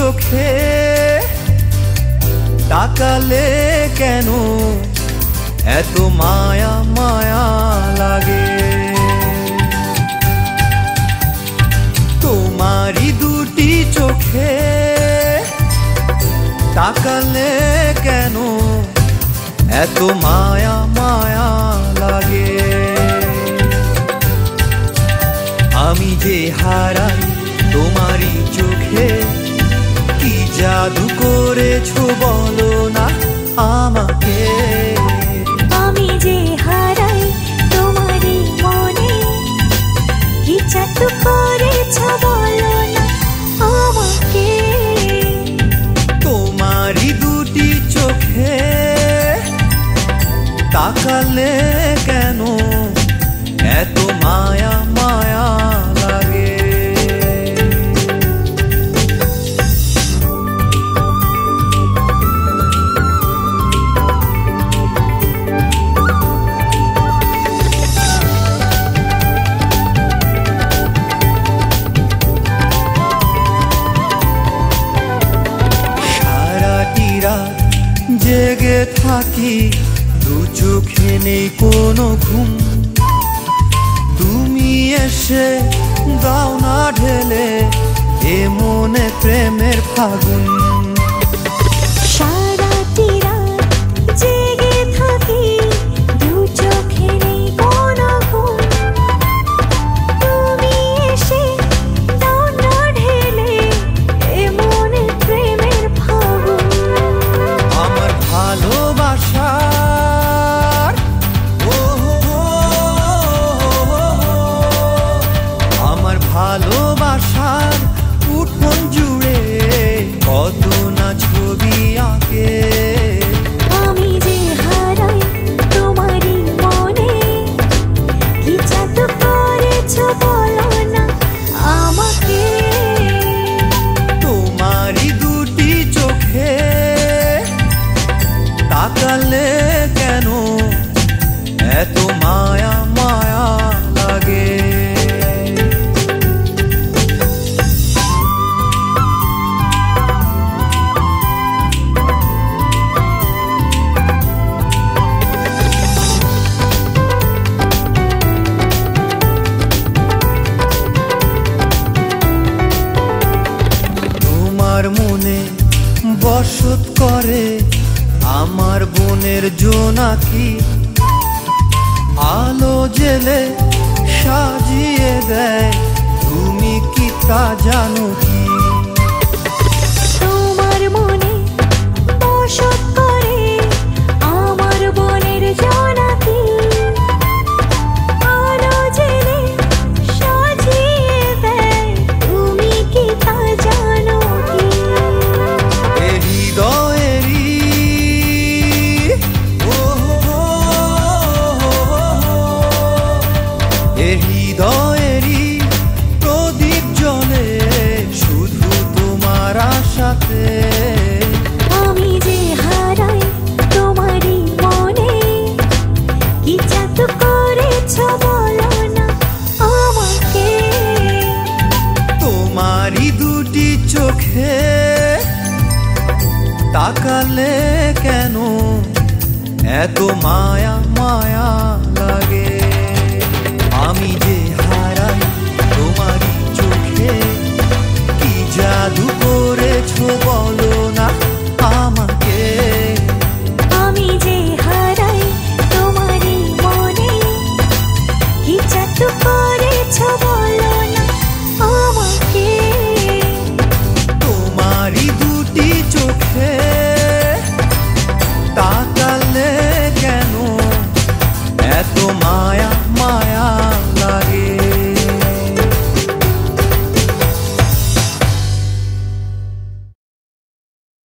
চোখে তাকালে কেন এত মায়া মায়া লাগে। তোমারই দুটি চোখে তাকালে কেন এত মায়া মায়া লাগে। আমি যে হারাই তোমারই চোখে, কি জাদু করেছো বলো না আমাকে। আমি যে হারাই তোমারই মনে, কি জাদু করেছো বলো না আমাকে। তোমারই দুটি চোখে তাকালে কেন এত মায়া মায়া লাগে। সারাটি রাত জেগে থাকি, দু চোখে নেই কোনো ঘুম। তুমি এসে দাও না ঢেলে এ মনে প্রেমের ফাগুন। সারাটি রাত জেগে থাকি, দু চোখে নেই কোনো ঘুম। তুমি এসে দাও না ঢেলে এ মনে প্রেমের ফাগুন। আমার ভালোবাসার আমার ভালোবাসার উঠোন জুড়ে কত না ছবি আঁকে। আমি যে হারাই তোমারই মনে, কি জাদু করেছো বলো না আমাকে। তোমারই দুটি চোখে তাকালে কেন এত মায়া মায়া লাগে। তোমার মনে বসত করে আমার বোনের জোনাকি, আলো জেলে সাজিয়ে দেয় তুমি কি তা জানো কি। তোমার মনে বসত করে আমার বোনের জোনাকি, আলো জেলে সাজিয়ে দেয় তুমি কি তা জানো কি। এ হৃদয়েরই এ হৃদয়েরই প্রদীপ জ্বলে শুধু তোমার আশাতে। আমি যে হারাই তোমারই মনে, কি জাদু করেছো বলো না আমাকে। তোমারই দুটি চোখে তাকালে কেন এত মায়া মায়া